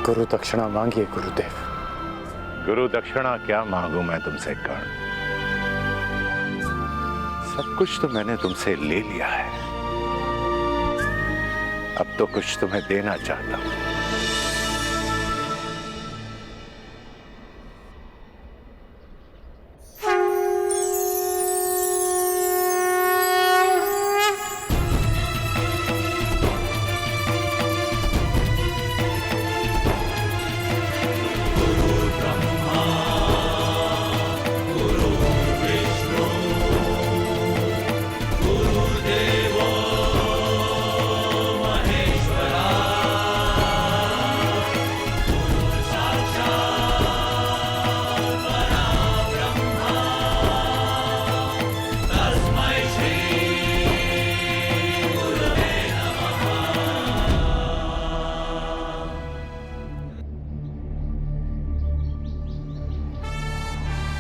गुरु दक्षिणा मांगिए गुरुदेव। गुरु दक्षिणा क्या मांगू मैं तुमसे कर्ण? सब कुछ तो मैंने तुमसे ले लिया है, अब तो कुछ तुम्हें देना चाहता हूं।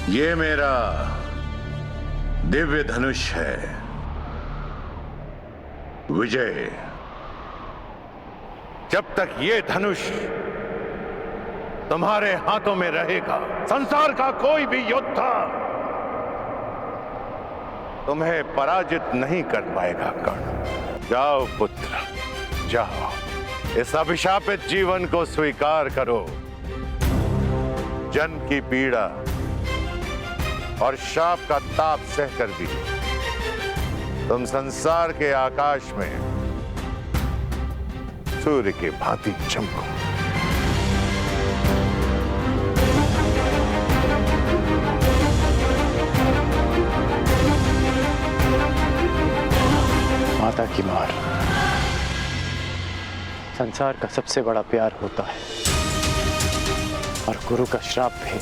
ये मेरा दिव्य धनुष है विजय। जब तक ये धनुष तुम्हारे हाथों में रहेगा, संसार का कोई भी योद्धा तुम्हें पराजित नहीं कर पाएगा कर्ण। जाओ पुत्र, जाओ, इस अभिशापित जीवन को स्वीकार करो। जन्म की पीड़ा और शाप का ताप सहकर भी तुम संसार के आकाश में सूर्य के भांति चमको। माता की मार संसार का सबसे बड़ा प्यार होता है, और गुरु का श्राप भी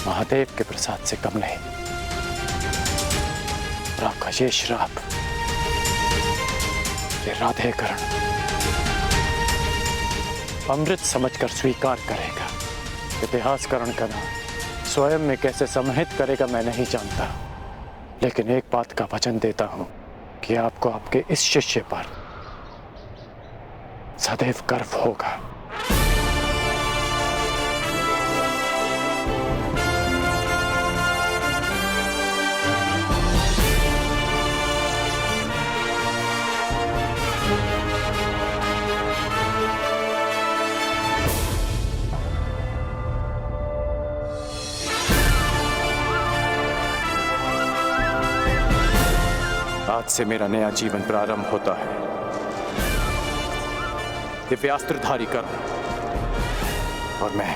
महादेव के प्रसाद से कम नहीं। और आपका ये श्राप, ये राधेकरण अमृत समझकर स्वीकार करेगा। इतिहासकरण का नाम स्वयं में कैसे समाहित करेगा मैं नहीं जानता, लेकिन एक बात का वचन देता हूं कि आपको आपके इस शिष्य पर सदैव गर्व होगा। आज से मेरा नया जीवन प्रारंभ होता है। दिव्यास्त्रधारी कर्ण, और मैं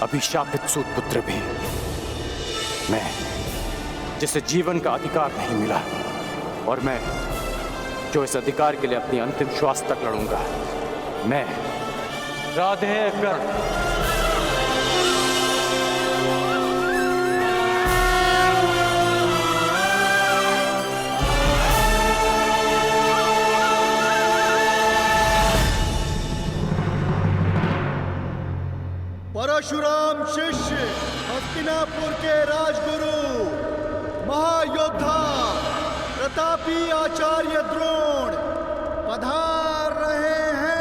अभिशापित सूत पुत्र भी, मैं जिसे जीवन का अधिकार नहीं मिला, और मैं जो इस अधिकार के लिए अपनी अंतिम श्वास तक लड़ूंगा, मैं राधेकर्ण। परशुराम शिष्य, हस्तिनापुर के राजगुरु, महायोद्धा, प्रतापी आचार्य द्रोण पधार रहे हैं।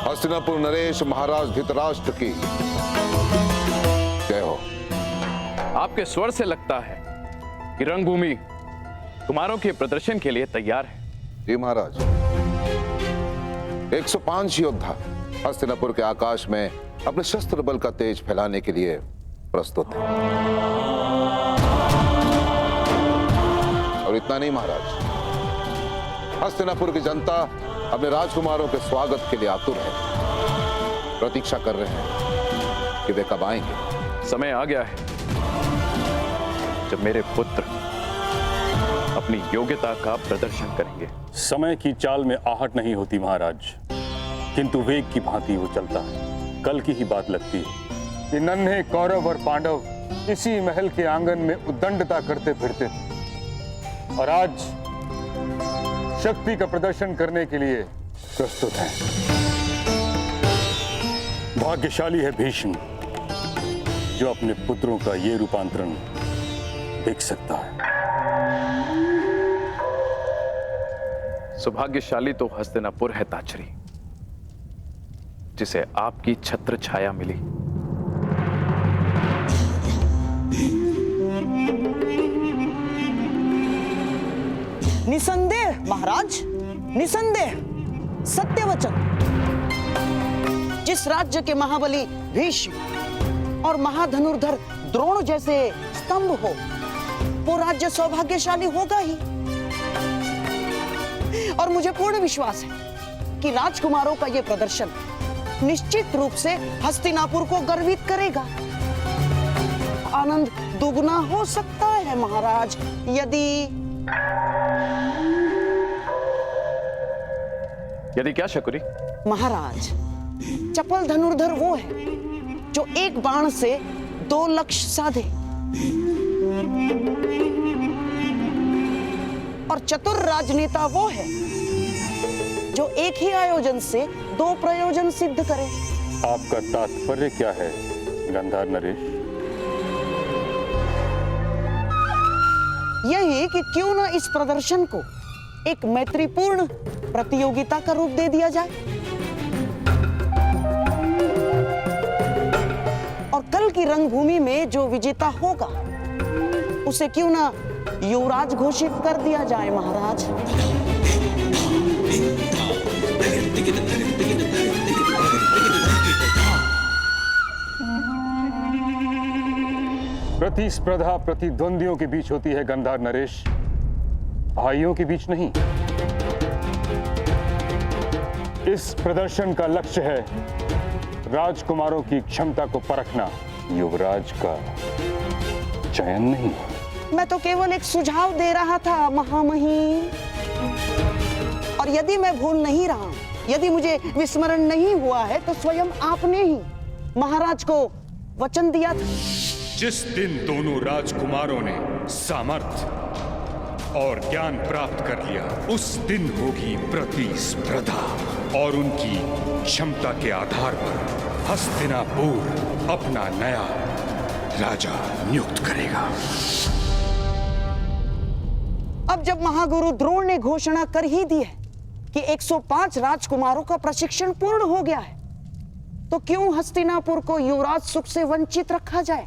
हस्तिनापुर नरेश महाराज धृतराष्ट्र की जय हो। आपके स्वर से लगता है कि रंगभूमि कुमारों के प्रदर्शन के लिए तैयार है। जी महाराज, 105 योद्धा हस्तिनापुर के आकाश में अपने शस्त्र बल का तेज फैलाने के लिए प्रस्तुत है। और इतना नहीं महाराज, हस्तिनापुर की जनता अपने राजकुमारों के स्वागत के लिए आतुर है, प्रतीक्षा कर रहे हैं कि वे कब आएंगे। समय आ गया है जब मेरे पुत्र अपनी योग्यता का प्रदर्शन करेंगे। समय की चाल में आहट नहीं होती महाराज, किंतु वेग की भांति वो चलता है। कल की ही बात लगती है कि नन्हे कौरव और पांडव इसी महल के आंगन में उद्दंडता करते फिरते थे, और आज शक्ति का प्रदर्शन करने के लिए प्रस्तुत हैं। भाग्यशाली है भीष्म जो अपने पुत्रों का ये रूपांतरण देख सकता है। सौभाग्यशाली तो हस्तिनापुर है ताचरी, जिसे आपकी छत्र छाया मिली। निसंदेह महाराज, निसंदेह, सत्य वचन। जिस राज्य के महाबली भीष्म और महाधनुर्धर द्रोण जैसे स्तंभ हो, वो राज्य सौभाग्यशाली होगा ही। और मुझे पूर्ण विश्वास है कि राजकुमारों का यह प्रदर्शन निश्चित रूप से हस्तिनापुर को गर्वित करेगा। आनंद दुगना हो सकता है महाराज, यदि क्या शकुनी? महाराज, चपल धनुर्धर वो है जो एक बाण से 2 लक्ष्य साधे, और चतुर राजनेता वो है जो एक ही आयोजन से 2 प्रयोजन सिद्ध करे। आपका तात्पर्य क्या है गंधार नरेश? यही कि क्यों न इस प्रदर्शन को एक मैत्रीपूर्ण प्रतियोगिता का रूप दे दिया जाए, और कल की रंगभूमि में जो विजेता होगा उसे क्यों न युवराज घोषित कर दिया जाए महाराज। प्रतिस्पर्धा प्रतिद्वंदियों के बीच होती है गंधार नरेश, भाइयों के बीच नहीं। इस प्रदर्शन का लक्ष्य है राजकुमारों की क्षमता को परखना, युवराज का चयन नहीं। मैं तो केवल एक सुझाव दे रहा था महामहिम, और यदि मैं भूल नहीं रहा, यदि मुझे विस्मरण नहीं हुआ है, तो स्वयं आपने ही महाराज को वचन दिया था। जिस दिन दोनों राजकुमारों ने सामर्थ्य और ज्ञान प्राप्त कर लिया, उस दिन होगी प्रतिस्पर्धा, और उनकी क्षमता के आधार पर हस्तिनापुर अपना नया राजा नियुक्त करेगा। अब जब महागुरु द्रोण ने घोषणा कर ही दी है कि 105 राजकुमारों का प्रशिक्षण पूर्ण हो गया है, तो क्यों हस्तिनापुर को युवराज सुख से वंचित रखा जाए?